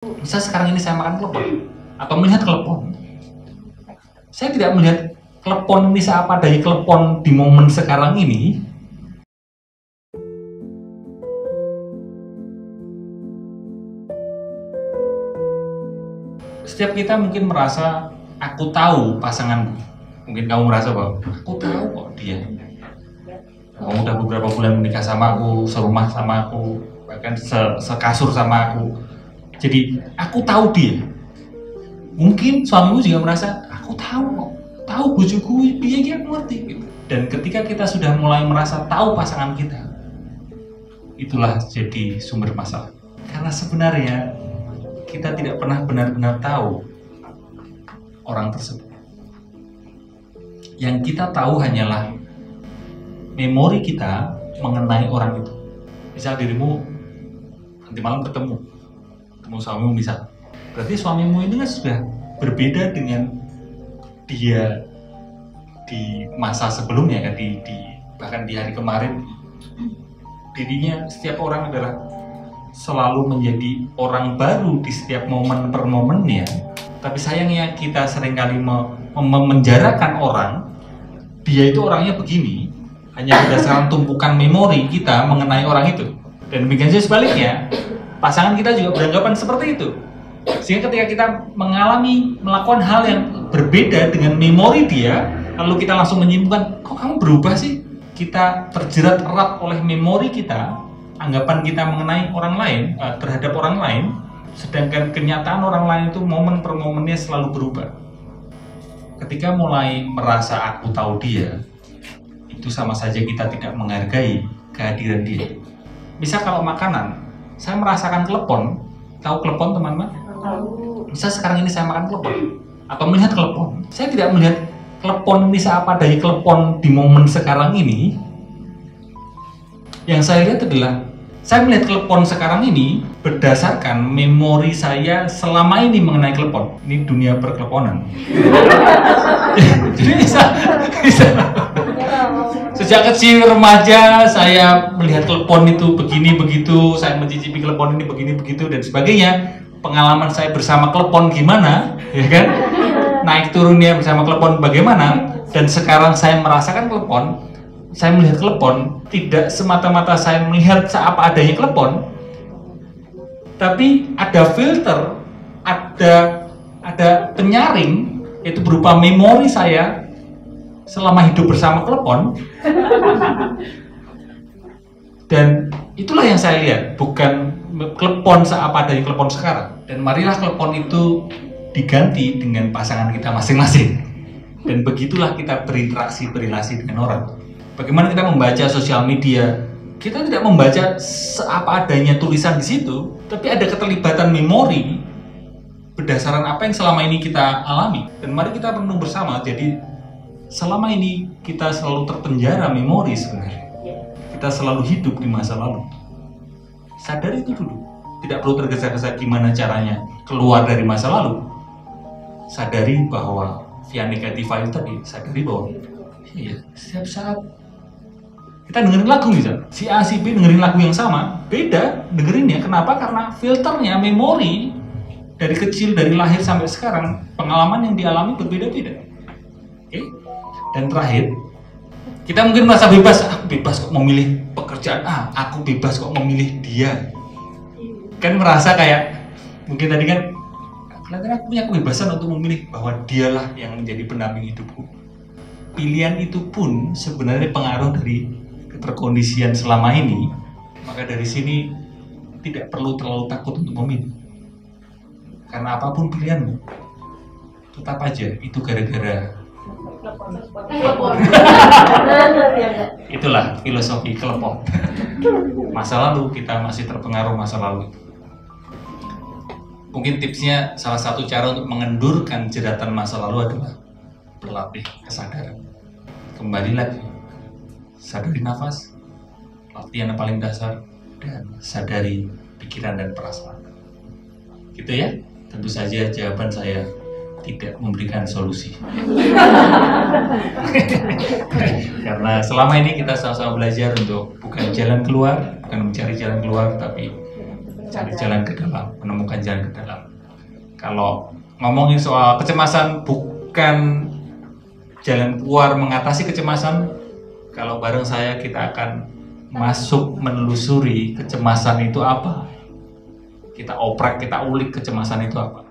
Misal sekarang ini saya makan klepon atau melihat klepon, saya tidak melihat klepon ini seapa dari klepon di momen sekarang ini. Setiap kita mungkin merasa aku tahu pasanganku. Mungkin kamu merasa bahwa aku tahu kok dia. Kamu udah beberapa bulan menikah sama aku, serumah sama aku, bahkan sekasur sama aku. Jadi aku tahu dia. Mungkin suamimu juga merasa aku tahu bojoku dia ngerti gitu. Dan ketika kita sudah mulai merasa tahu pasangan kita, itulah jadi sumber masalah. Karena sebenarnya kita tidak pernah benar-benar tahu orang tersebut. Yang kita tahu hanyalah memori kita mengenai orang itu. Misal dirimu nanti malam ketemu suamimu misal. Berarti suamimu ini kan sudah berbeda dengan dia di masa sebelumnya kan, bahkan di hari kemarin. Dirinya setiap orang adalah selalu menjadi orang baru di setiap momen per momennya. Tapi sayangnya kita seringkali menjarakan orang, dia itu orangnya begini, hanya berdasarkan tumpukan memori kita mengenai orang itu. Dan demikian juga sebaliknya, pasangan kita juga beranggapan seperti itu. Sehingga ketika kita melakukan hal yang berbeda dengan memori dia, lalu kita langsung menyimpulkan, kok kamu berubah sih? Kita terjerat erat oleh memori kita, anggapan kita mengenai orang lain, terhadap orang lain, sedangkan kenyataan orang lain itu momen per momennya selalu berubah. Ketika mulai merasa aku tahu dia, itu sama saja kita tidak menghargai kehadiran dia. Misal kalau makanan, saya merasakan klepon. Tahu klepon teman-teman? Tahu. Misal sekarang ini saya makan klepon atau melihat klepon, saya tidak melihat klepon ini seapa dari klepon di momen sekarang ini. Yang saya lihat adalah saya melihat klepon sekarang ini berdasarkan memori saya selama ini mengenai klepon. Ini dunia perkeleponan. Jadi bisa sejak kecil remaja saya melihat klepon itu begini begitu, saya mencicipi klepon ini begini begitu dan sebagainya. Pengalaman saya bersama klepon gimana, ya kan? Naik turunnya bersama klepon bagaimana? Dan sekarang saya merasakan klepon, saya melihat klepon tidak semata-mata saya melihat seapa adanya klepon, tapi ada filter, ada penyaring, yaitu berupa memori saya selama hidup bersama klepon. Dan itulah yang saya lihat, bukan klepon seapa dari klepon sekarang. Dan marilah klepon itu diganti dengan pasangan kita masing-masing. Dan begitulah kita berelasi dengan orang. Bagaimana kita membaca sosial media, kita tidak membaca seapa adanya tulisan di situ, tapi ada keterlibatan memori berdasarkan apa yang selama ini kita alami. Dan mari kita renung bersama, jadi selama ini kita selalu terpenjara memori sebenarnya. Kita selalu hidup di masa lalu. Sadari itu dulu. Tidak perlu tergesa-gesa gimana caranya keluar dari masa lalu. Sadari bahwa via negatif file tadi, sadari bahwa iya, setiap saat kita dengerin lagu misal, si A, si B dengerin lagu yang sama, beda dengerinnya. Kenapa? Karena filternya, memori dari kecil, dari lahir sampai sekarang, pengalaman yang dialami berbeda-beda. Oke? Dan terakhir, kita mungkin merasa bebas, aku bebas kok memilih pekerjaan A, aku bebas kok memilih dia. Kan merasa kayak, mungkin tadi kan, kelihatan aku punya kebebasan untuk memilih bahwa dialah yang menjadi pendamping hidupku. Pilihan itu pun sebenarnya pengaruh dari keterkondisian selama ini. Maka dari sini tidak perlu terlalu takut untuk memilih. Karena apapun pilihanmu, tetap aja itu gara-gara itulah filosofi klepon. Masa lalu kita masih terpengaruh masa lalu. Mungkin tipsnya salah satu cara untuk mengendurkan jeratan masa lalu adalah berlatih kesadaran. Kembali lagi, sadari nafas, latihan yang paling dasar, dan sadari pikiran dan perasaan. Gitu ya. Tentu saja jawaban saya tidak memberikan solusi. Karena selama ini kita sama-sama belajar untuk bukan jalan keluar, bukan mencari jalan keluar, tapi cari jalan ke dalam, menemukan jalan ke dalam. Kalau ngomongin soal kecemasan bukan jalan keluar mengatasi kecemasan, kalau bareng saya kita akan masuk menelusuri kecemasan itu apa. Kita oprek, kita ulik kecemasan itu apa.